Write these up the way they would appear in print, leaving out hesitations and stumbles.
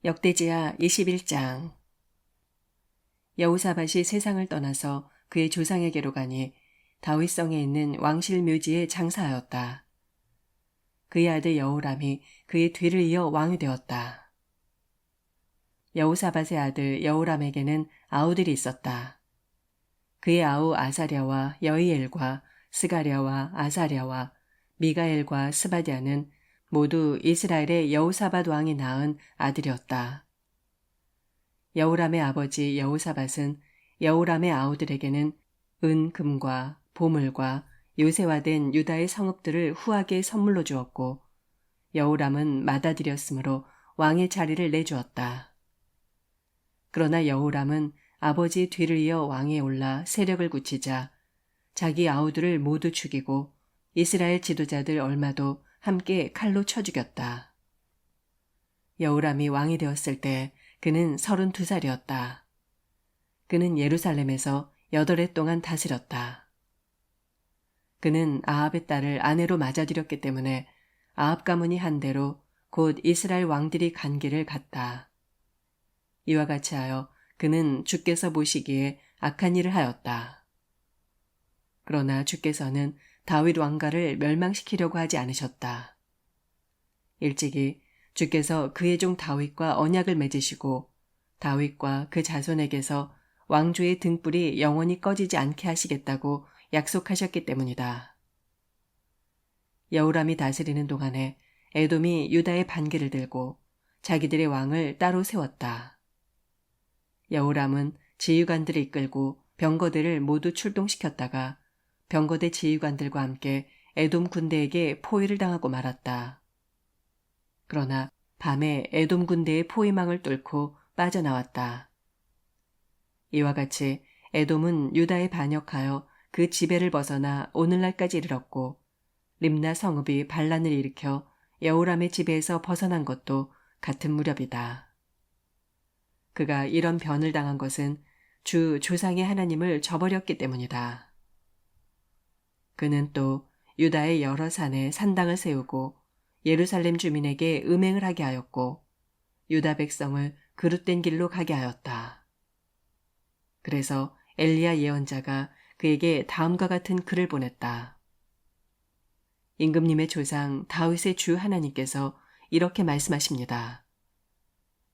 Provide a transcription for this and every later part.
역대지야 21장. 여호사밧이 세상을 떠나서 그의 조상에게로 가니 다윗성에 있는 왕실 묘지에 장사하였다. 그의 아들 여호람이 그의 뒤를 이어 왕이 되었다. 여호사밧의 아들 여호람에게는 아우들이 있었다. 그의 아우 아사랴와 여이엘과 스가랴와 아사랴와 미가엘과 스바디아는 모두 이스라엘의 여호사밧 왕이 낳은 아들이었다. 여호람의 아버지 여호사밧은 여호람의 아우들에게는 은, 금과 보물과 요새화된 유다의 성읍들을 후하게 선물로 주었고 여호람은 맏아들이었으므로 왕의 자리를 내주었다. 그러나 여호람은 아버지의 뒤를 이어 왕에 올라 세력을 굳히자 자기 아우들을 모두 죽이고 이스라엘 지도자들 얼마도 함께 칼로 쳐 죽였다. 여호람이 왕이 되었을 때 그는 32살이었다. 그는 예루살렘에서 8해 동안 다스렸다. 그는 아합의 딸을 아내로 맞아들였기 때문에 아합 가문이 한 대로 곧 이스라엘 왕들이 간 길을 갔다. 이와 같이 하여 그는 주께서 보시기에 악한 일을 하였다. 그러나 주께서는 다윗 왕가를 멸망시키려고 하지 않으셨다. 일찍이 주께서 그의 종 다윗과 언약을 맺으시고 다윗과 그 자손에게서 왕조의 등불이 영원히 꺼지지 않게 하시겠다고 약속하셨기 때문이다. 여호람이 다스리는 동안에 에돔이 유다의 반기를 들고 자기들의 왕을 따로 세웠다. 여호람은 지휘관들을 이끌고 병거들을 모두 출동시켰다가 병거대 지휘관들과 함께 에돔 군대에게 포위를 당하고 말았다. 그러나 밤에 에돔 군대의 포위망을 뚫고 빠져나왔다. 이와 같이 에돔은 유다에 반역하여 그 지배를 벗어나 오늘날까지 이르렀고 림나 성읍이 반란을 일으켜 여호람의 지배에서 벗어난 것도 같은 무렵이다. 그가 이런 변을 당한 것은 주 조상의 하나님을 저버렸기 때문이다. 그는 또 유다의 여러 산에 산당을 세우고 예루살렘 주민에게 음행을 하게 하였고 유다 백성을 그릇된 길로 가게 하였다. 그래서 엘리야 예언자가 그에게 다음과 같은 글을 보냈다. 임금님의 조상 다윗의 주 하나님께서 이렇게 말씀하십니다.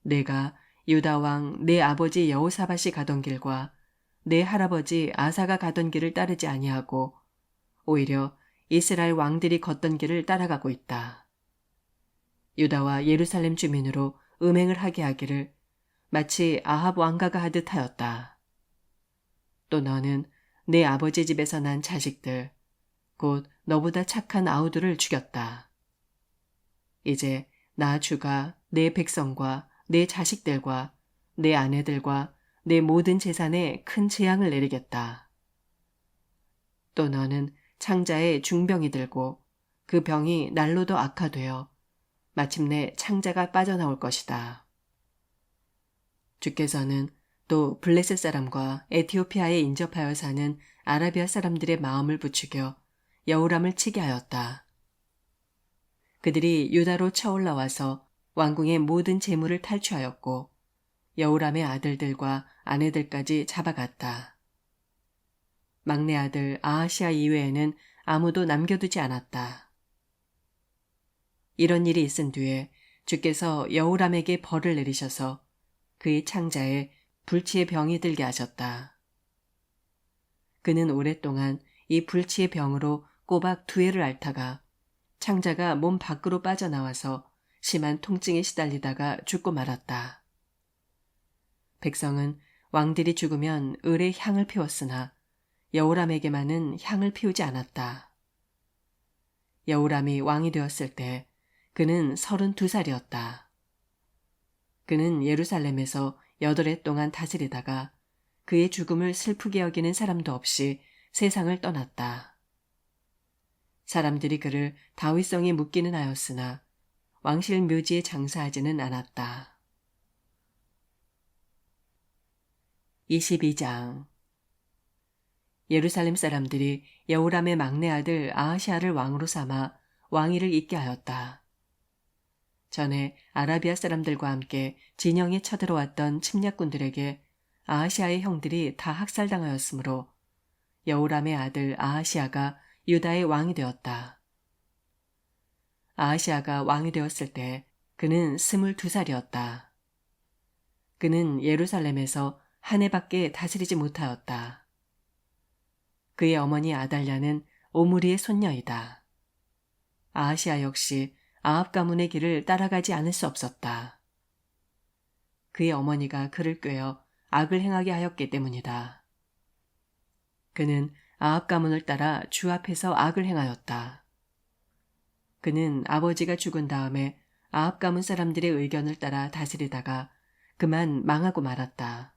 내가 유다 왕 내 아버지 여호사밧이 가던 길과 내 할아버지 아사가 가던 길을 따르지 아니하고 오히려 이스라엘 왕들이 걷던 길을 따라가고 있다. 유다와 예루살렘 주민으로 음행을 하게 하기를 마치 아합 왕가가 하듯 하였다. 또 너는 내 아버지 집에서 난 자식들, 곧 너보다 착한 아우들을 죽였다. 이제 나 주가 내 백성과 내 자식들과 내 아내들과 내 모든 재산에 큰 재앙을 내리겠다. 또 너는 창자에 중병이 들고 그 병이 날로 더 악화되어 마침내 창자가 빠져나올 것이다. 주께서는 또 블레셋 사람과 에티오피아에 인접하여 사는 아라비아 사람들의 마음을 부추겨 여호람을 치게 하였다. 그들이 유다로 쳐올라와서 왕궁의 모든 재물을 탈취하였고 여호람의 아들들과 아내들까지 잡아갔다. 막내 아들 아하시아 이외에는 아무도 남겨두지 않았다. 이런 일이 있은 뒤에 주께서 여호람에게 벌을 내리셔서 그의 창자에 불치의 병이 들게 하셨다. 그는 오랫동안 이 불치의 병으로 꼬박 2해를 앓다가 창자가 몸 밖으로 빠져나와서 심한 통증에 시달리다가 죽고 말았다. 백성은 왕들이 죽으면 을에 향을 피웠으나 여호람에게만은 향을 피우지 않았다. 여호람이 왕이 되었을 때 그는 32살이었다. 그는 예루살렘에서 8해 동안 다스리다가 그의 죽음을 슬프게 여기는 사람도 없이 세상을 떠났다. 사람들이 그를 다윗성에 묻기는 하였으나 왕실 묘지에 장사하지는 않았다. 22장. 예루살렘 사람들이 여호람의 막내 아들 아하시아를 왕으로 삼아 왕위를 잇게 하였다. 전에 아라비아 사람들과 함께 진영에 쳐들어왔던 침략군들에게 아하시아의 형들이 다 학살당하였으므로 여호람의 아들 아하시아가 유다의 왕이 되었다. 아하시아가 왕이 되었을 때 그는 22살이었다. 그는 예루살렘에서 한 해밖에 다스리지 못하였다. 그의 어머니 아달랴는 오므리의 손녀이다. 아하시아 역시 아합 가문의 길을 따라가지 않을 수 없었다. 그의 어머니가 그를 꾀어 악을 행하게 하였기 때문이다. 그는 아합 가문을 따라 주 앞에서 악을 행하였다. 그는 아버지가 죽은 다음에 아합 가문 사람들의 의견을 따라 다스리다가 그만 망하고 말았다.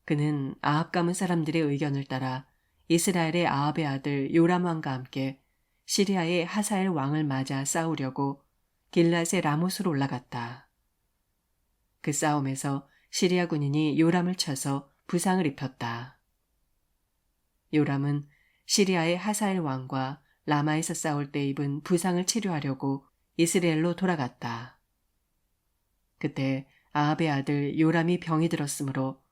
그는 아합 가문 사람들의 의견을 따라 이스라엘의 아합의 아들 요람 왕과 함께 시리아의 하사엘 왕을 맞아 싸우려고 길앗의 라못으로 올라갔다. 그 싸움에서 시리아 군인이 요람을 쳐서 부상을 입혔다. 요람은 시리아의 하사엘 왕과 라마에서 싸울 때 입은 부상을 치료하려고 이스라엘로 돌아갔다. 그때 아합의 아들 요람이 병이 들었으므로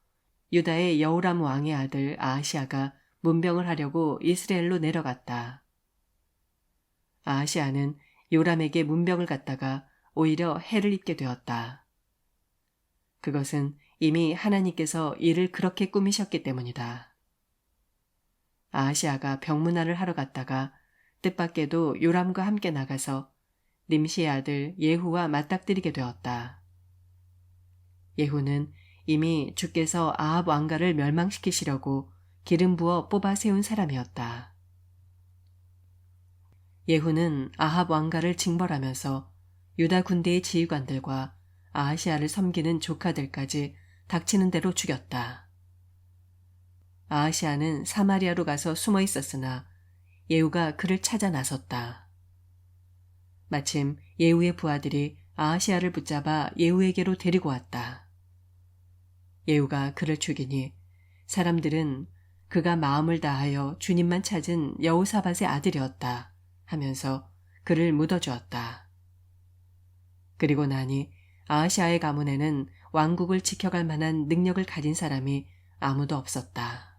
유다의 여호람 왕의 아들 아하시아가 문병을 하려고 이스라엘로 내려갔다. 아하시아는 요람에게 문병을 갖다가 오히려 해를 입게 되었다. 그것은 이미 하나님께서 이를 그렇게 꾸미셨기 때문이다. 아하시아가 병문안을 하러 갔다가 뜻밖에도 요람과 함께 나가서 nim시의 아들 예후와 맞닥뜨리게 되었다. 예후는 이미 주께서 아합 왕가를 멸망시키시려고 기름 부어 뽑아 세운 사람이었다. 예후는 아합 왕가를 징벌하면서 유다 군대의 지휘관들과 아하시아를 섬기는 조카들까지 닥치는 대로 죽였다. 아하시아는 사마리아로 가서 숨어 있었으나 예후가 그를 찾아 나섰다. 마침 예후의 부하들이 아하시아를 붙잡아 예후에게로 데리고 왔다. 예후가 그를 죽이니 사람들은 그가 마음을 다하여 주님만 찾은 여호사밧의 아들이었다 하면서 그를 묻어주었다. 그리고 나니 아하시아의 가문에는 왕국을 지켜갈 만한 능력을 가진 사람이 아무도 없었다.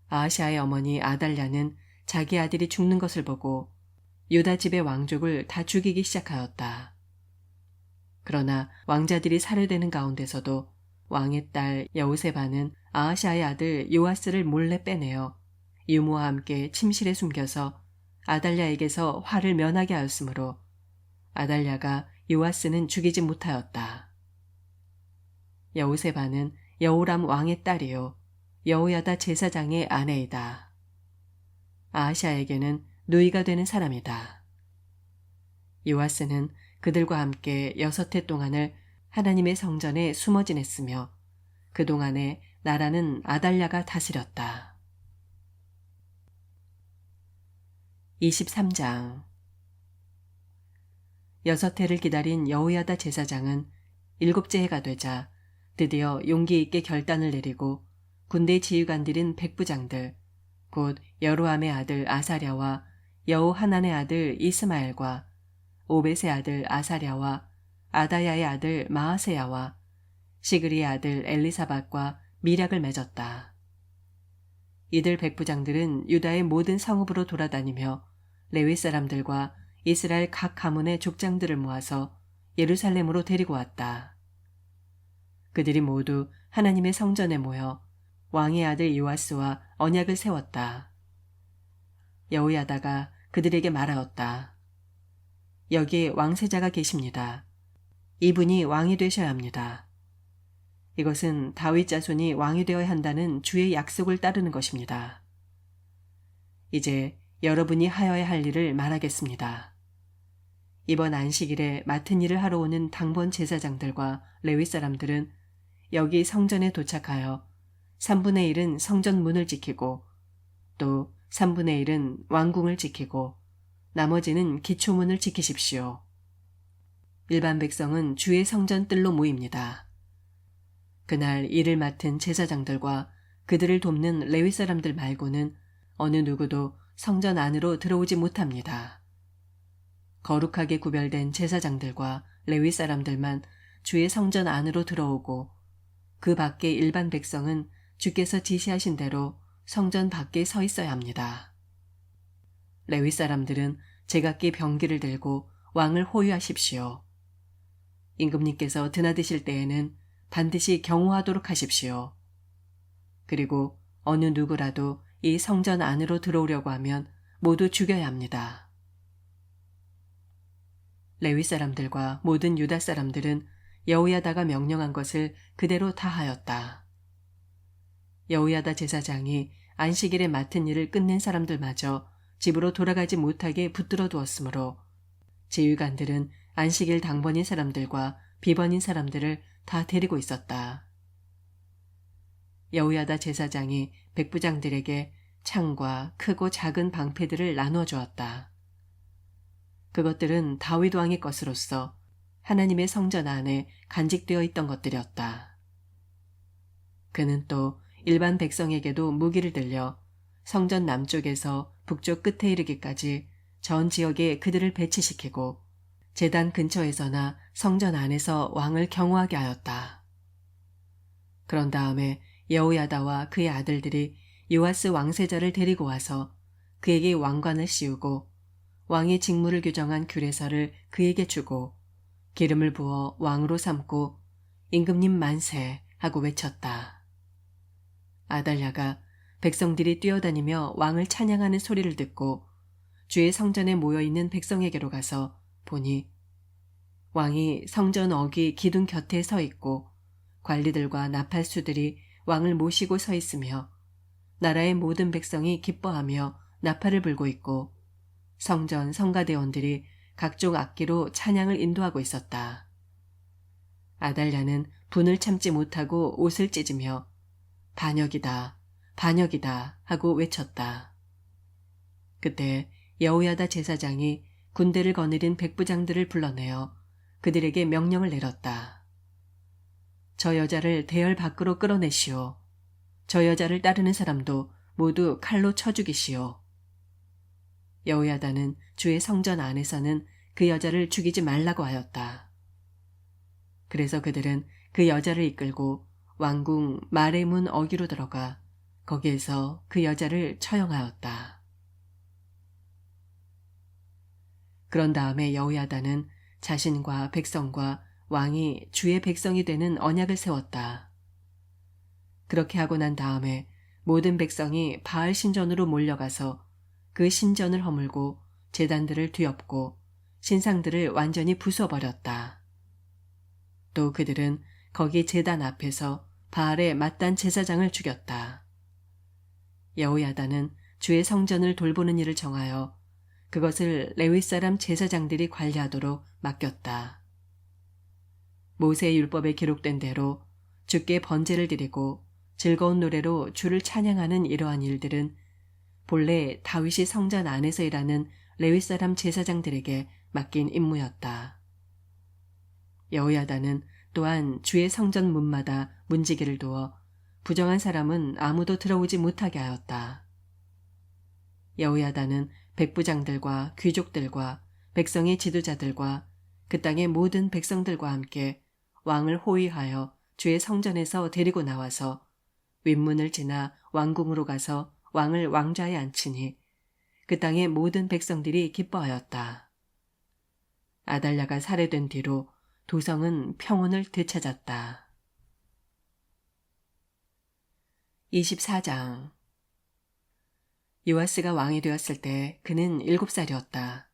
아하시아의 어머니 아달랴는 자기 아들이 죽는 것을 보고 유다 집의 왕족을 다 죽이기 시작하였다. 그러나 왕자들이 살해되는 가운데서도 왕의 딸 여우세바는 아하시아의 아들 요아스를 몰래 빼내어 유모와 함께 침실에 숨겨서 아달랴에게서 화를 면하게 하였으므로 아달랴가 요아스는 죽이지 못하였다. 여우세바는 여호람 왕의 딸이요 여호야다 제사장의 아내이다. 아하시아에게는 누이가 되는 사람이다. 요아스는 그들과 함께 6해 동안을 하나님의 성전에 숨어 지냈으며 그동안에 나라는 아달랴가 다스렸다. 23장 6해를 기다린 여호야다 제사장은 7째 해가 되자 드디어 용기 있게 결단을 내리고 군대 지휘관들인 백부장들 곧 여로함의 아들 아사랴와 여호하난의 아들 이스마엘과 오벳의 아들 아사랴와 아다야의 아들 마아세야와 시그리의 아들 엘리사밧과 미략을 맺었다. 이들 백부장들은 유다의 모든 성읍으로 돌아다니며 레위 사람들과 이스라엘 각 가문의 족장들을 모아서 예루살렘으로 데리고 왔다. 그들이 모두 하나님의 성전에 모여 왕의 아들 요아스와 언약을 세웠다. 여호야다가 그들에게 말하였다. 여기에 왕세자가 계십니다. 이분이 왕이 되셔야 합니다. 이것은 다윗 자손이 왕이 되어야 한다는 주의 약속을 따르는 것입니다. 이제 여러분이 하여야 할 일을 말하겠습니다. 이번 안식일에 맡은 일을 하러 오는 당번 제사장들과 레위 사람들은 여기 성전에 도착하여 3분의 1은 성전 문을 지키고 또 3분의 1은 왕궁을 지키고 나머지는 기초문을 지키십시오. 일반 백성은 주의 성전 뜰로 모입니다. 그날 일을 맡은 제사장들과 그들을 돕는 레위 사람들 말고는 어느 누구도 성전 안으로 들어오지 못합니다. 거룩하게 구별된 제사장들과 레위 사람들만 주의 성전 안으로 들어오고 그 밖의 일반 백성은 주께서 지시하신 대로 성전 밖에 서 있어야 합니다. 레위 사람들은 제각기 병기를 들고 왕을 호위하십시오. 임금님께서 드나드실 때에는 반드시 경호하도록 하십시오. 그리고 어느 누구라도 이 성전 안으로 들어오려고 하면 모두 죽여야 합니다. 레위 사람들과 모든 유다 사람들은 여호야다가 명령한 것을 그대로 다 하였다. 여호야다 제사장이 안식일에 맡은 일을 끝낸 사람들마저 집으로 돌아가지 못하게 붙들어 두었으므로 지휘관들은 안식일 당번인 사람들과 비번인 사람들을 다 데리고 있었다. 여호야다 제사장이 백부장들에게 창과 크고 작은 방패들을 나누어 주었다. 그것들은 다윗 왕의 것으로서 하나님의 성전 안에 간직되어 있던 것들이었다. 그는 또 일반 백성에게도 무기를 들려 성전 남쪽에서 북쪽 끝에 이르기까지 전 지역에 그들을 배치시키고 제단 근처에서나 성전 안에서 왕을 경호하게 하였다. 그런 다음에 여호야다와 그의 아들들이 요아스 왕세자를 데리고 와서 그에게 왕관을 씌우고 왕의 직무를 규정한 규례서를 그에게 주고 기름을 부어 왕으로 삼고 임금님 만세 하고 외쳤다. 아달랴가 백성들이 뛰어다니며 왕을 찬양하는 소리를 듣고 주의 성전에 모여있는 백성에게로 가서 보니 왕이 성전 어귀 기둥 곁에 서 있고 관리들과 나팔수들이 왕을 모시고 서 있으며 나라의 모든 백성이 기뻐하며 나팔을 불고 있고 성전 성가대원들이 각종 악기로 찬양을 인도하고 있었다. 아달랴는 분을 참지 못하고 옷을 찢으며 반역이다, 반역이다 하고 외쳤다. 그때 여호야다 제사장이 군대를 거느린 백부장들을 불러내어 그들에게 명령을 내렸다. 저 여자를 대열 밖으로 끌어내시오. 저 여자를 따르는 사람도 모두 칼로 쳐 죽이시오. 여호야다는 주의 성전 안에서는 그 여자를 죽이지 말라고 하였다. 그래서 그들은 그 여자를 이끌고 왕궁 마레문 어귀로 들어가 거기에서 그 여자를 처형하였다. 그런 다음에 여호야다는 자신과 백성과 왕이 주의 백성이 되는 언약을 세웠다. 그렇게 하고 난 다음에 모든 백성이 바알 신전으로 몰려가서 그 신전을 허물고 제단들을 뒤엎고 신상들을 완전히 부숴버렸다. 또 그들은 거기 제단 앞에서 바알의 맏단 제사장을 죽였다. 여호야다는 주의 성전을 돌보는 일을 정하여 그것을 레위 사람 제사장들이 관리하도록 맡겼다. 모세의 율법에 기록된 대로 주께 번제를 드리고 즐거운 노래로 주를 찬양하는 이러한 일들은 본래 다윗이 성전 안에서 일하는 레위 사람 제사장들에게 맡긴 임무였다. 여호야다는 또한 주의 성전 문마다 문지기를 두어 부정한 사람은 아무도 들어오지 못하게 하였다. 여호야다는 백부장들과 귀족들과 백성의 지도자들과 그 땅의 모든 백성들과 함께 왕을 호위하여 주의 성전에서 데리고 나와서 윗문을 지나 왕궁으로 가서 왕을 왕좌에 앉히니 그 땅의 모든 백성들이 기뻐하였다. 아달랴가 살해된 뒤로 도성은 평온을 되찾았다. 24장 요아스가 왕이 되었을 때 그는 7살이었다.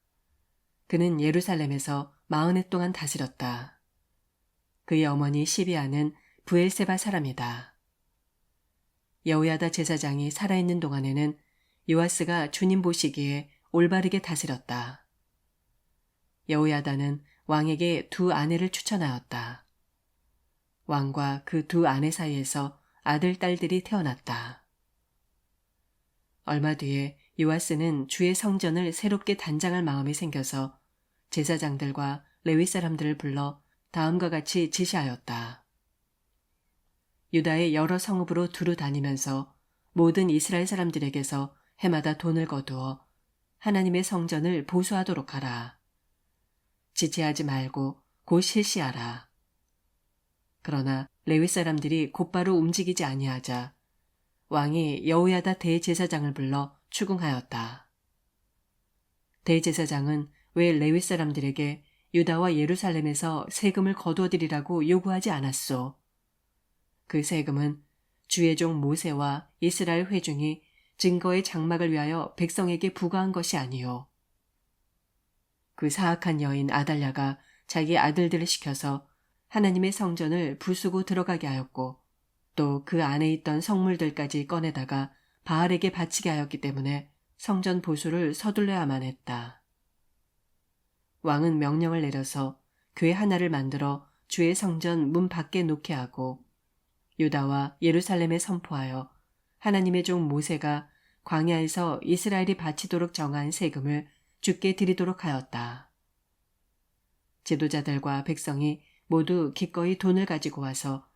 그는 예루살렘에서 40해 동안 다스렸다. 그의 어머니 시비아는 브엘세바 사람이다. 여호야다 제사장이 살아있는 동안에는 요아스가 주님 보시기에 올바르게 다스렸다. 여호야다는 왕에게 2 아내를 추천하였다. 왕과 그 2 아내 사이에서 아들, 딸들이 태어났다. 얼마 뒤에 요아스는 주의 성전을 새롭게 단장할 마음이 생겨서 제사장들과 레위 사람들을 불러 다음과 같이 지시하였다. 유다의 여러 성읍으로 두루 다니면서 모든 이스라엘 사람들에게서 해마다 돈을 거두어 하나님의 성전을 보수하도록 하라. 지체하지 말고 곧 실시하라. 그러나 레위 사람들이 곧바로 움직이지 아니하자 왕이 여호야다 대제사장을 불러 추궁하였다. 대제사장은 왜 레위 사람들에게 유다와 예루살렘에서 세금을 거두어들이라고 요구하지 않았소? 그 세금은 주의 종 모세와 이스라엘 회중이 증거의 장막을 위하여 백성에게 부과한 것이 아니요. 그 사악한 여인 아달랴가 자기 아들들을 시켜서 하나님의 성전을 부수고 들어가게 하였고 또 그 안에 있던 성물들까지 꺼내다가 바알에게 바치게 하였기 때문에 성전 보수를 서둘러야만 했다. 왕은 명령을 내려서 궤 하나를 만들어 주의 성전 문 밖에 놓게 하고 유다와 예루살렘에 선포하여 하나님의 종 모세가 광야에서 이스라엘이 바치도록 정한 세금을 주께 드리도록 하였다. 지도자들과 백성이 모두 기꺼이 돈을 가지고 와서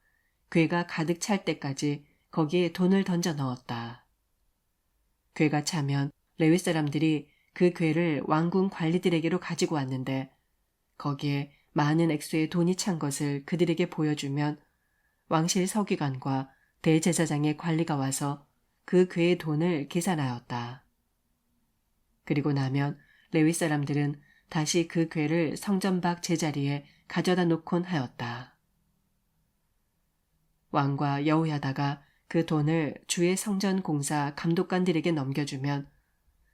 궤가 가득 찰 때까지 거기에 돈을 던져 넣었다. 궤가 차면 레위 사람들이 그 궤를 왕궁 관리들에게로 가지고 왔는데 거기에 많은 액수의 돈이 찬 것을 그들에게 보여주면 왕실 서기관과 대제사장의 관리가 와서 그 궤의 돈을 계산하였다. 그리고 나면 레위 사람들은 다시 그 궤를 성전 밖 제자리에 가져다 놓곤 하였다. 왕과 여호야다가 그 돈을 주의 성전 공사 감독관들에게 넘겨주면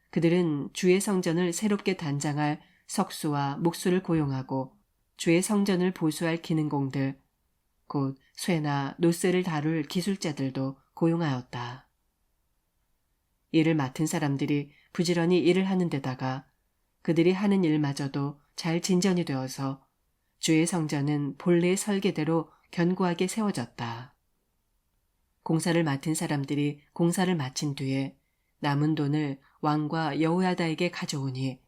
그들은 주의 성전을 새롭게 단장할 석수와 목수를 고용하고 주의 성전을 보수할 기능공들, 곧 쇠나 노쇠를 다룰 기술자들도 고용하였다. 일을 맡은 사람들이 부지런히 일을 하는 데다가 그들이 하는 일마저도 잘 진전이 되어서 주의 성전은 본래의 설계대로 견고하게 세워졌다. 공사를 맡은 사람들이 공사를 마친 뒤에 남은 돈을 왕과 여호야다에게 가져오니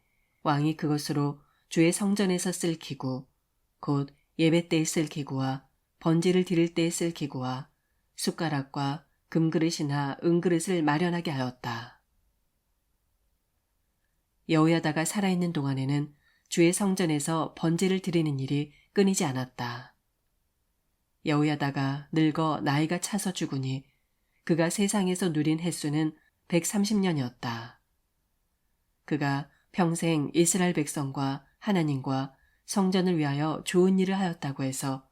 왕이 그것으로 주의 성전에서 쓸 기구, 곧 예배 때에 쓸 기구와 번제를 드릴 때에 쓸 기구와 숟가락과 금그릇이나 은그릇을 마련하게 하였다. 여호야다가 살아있는 동안에는 주의 성전에서 번제를 드리는 일이 끊이지 않았다. 여호야다가 늙어 나이가 차서 죽으니 그가 세상에서 누린 횟수는 130년이었다. 그가 평생 이스라엘 백성과 하나님과 성전을 위하여 좋은 일을 하였다고 해서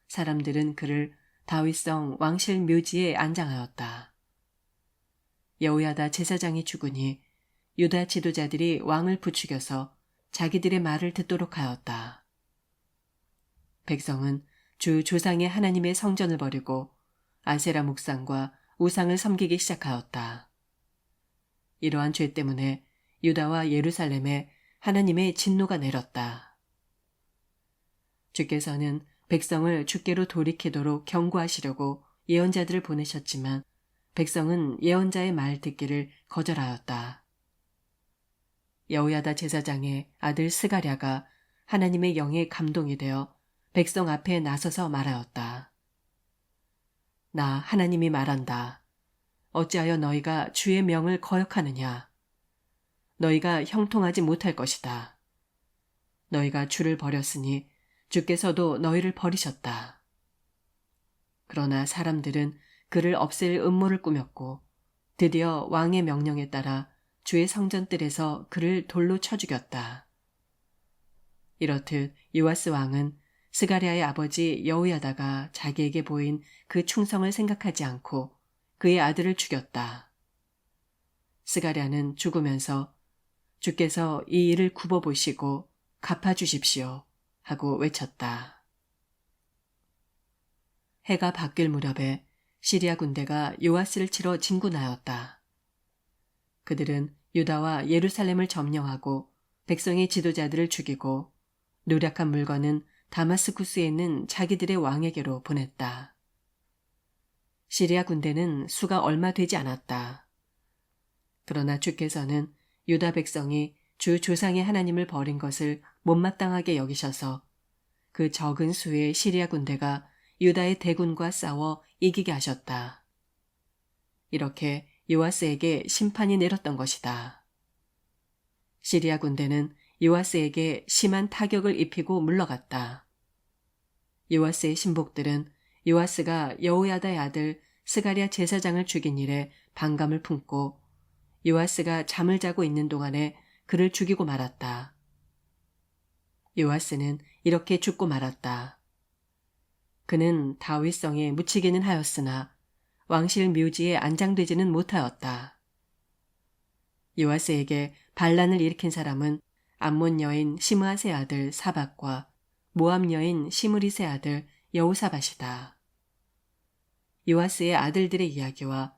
사람들은 그를 다윗성 왕실 묘지에 안장하였다. 여호야다 제사장이 죽으니 유다 지도자들이 왕을 부추겨서 자기들의 말을 듣도록 하였다. 백성은 주 조상의 하나님의 성전을 버리고 아세라 목상과 우상을 섬기기 시작하였다. 이러한 죄 때문에 유다와 예루살렘에 하나님의 진노가 내렸다. 주께서는 백성을 주께로 돌이키도록 경고하시려고 예언자들을 보내셨지만 백성은 예언자의 말 듣기를 거절하였다. 여호야다 제사장의 아들 스가랴가 하나님의 영에 감동이 되어 백성 앞에 나서서 말하였다. 나 하나님이 말한다. 어찌하여 너희가 주의 명을 거역하느냐? 너희가 형통하지 못할 것이다. 너희가 주를 버렸으니 주께서도 너희를 버리셨다. 그러나 사람들은 그를 없앨 음모를 꾸몄고 드디어 왕의 명령에 따라 주의 성전뜰에서 그를 돌로 쳐 죽였다. 이렇듯 요아스 왕은 스가랴의 아버지 여호야다가 자기에게 보인 그 충성을 생각하지 않고 그의 아들을 죽였다. 스가랴는 죽으면서 주께서 이 일을 굽어보시고 갚아주십시오 하고 외쳤다. 해가 바뀔 무렵에 시리아 군대가 요아스를 치러 진군하였다. 그들은 유다와 예루살렘을 점령하고 백성의 지도자들을 죽이고 노력한 물건은 다마스쿠스에 있는 자기들의 왕에게로 보냈다. 시리아 군대는 수가 얼마 되지 않았다. 그러나 주께서는 유다 백성이 주 조상의 하나님을 버린 것을 못마땅하게 여기셔서 그 적은 수의 시리아 군대가 유다의 대군과 싸워 이기게 하셨다. 이렇게 요아스에게 심판이 내렸던 것이다. 시리아 군대는 요아스에게 심한 타격을 입히고 물러갔다. 요아스의 신복들은 요아스가 여호야다의 아들 스가랴 제사장을 죽인 일에 반감을 품고 요아스가 잠을 자고 있는 동안에 그를 죽이고 말았다. 요아스는 이렇게 죽고 말았다. 그는 다윗성에 묻히기는 하였으나 왕실 묘지에 안장되지는 못하였다. 요아스에게 반란을 일으킨 사람은 암몬 여인 시므아세 아들 사박과 모압 여인 시므리세 아들 여호사밧이다. 요아스의 아들들의 이야기와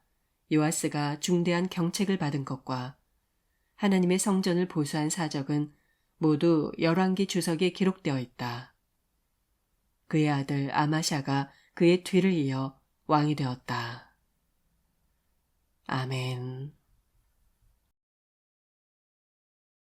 요아스가 중대한 경책을 받은 것과 하나님의 성전을 보수한 사적은 모두 열왕기 주석에 기록되어 있다. 그의 아들 아마샤가 그의 뒤를 이어 왕이 되었다. 아멘.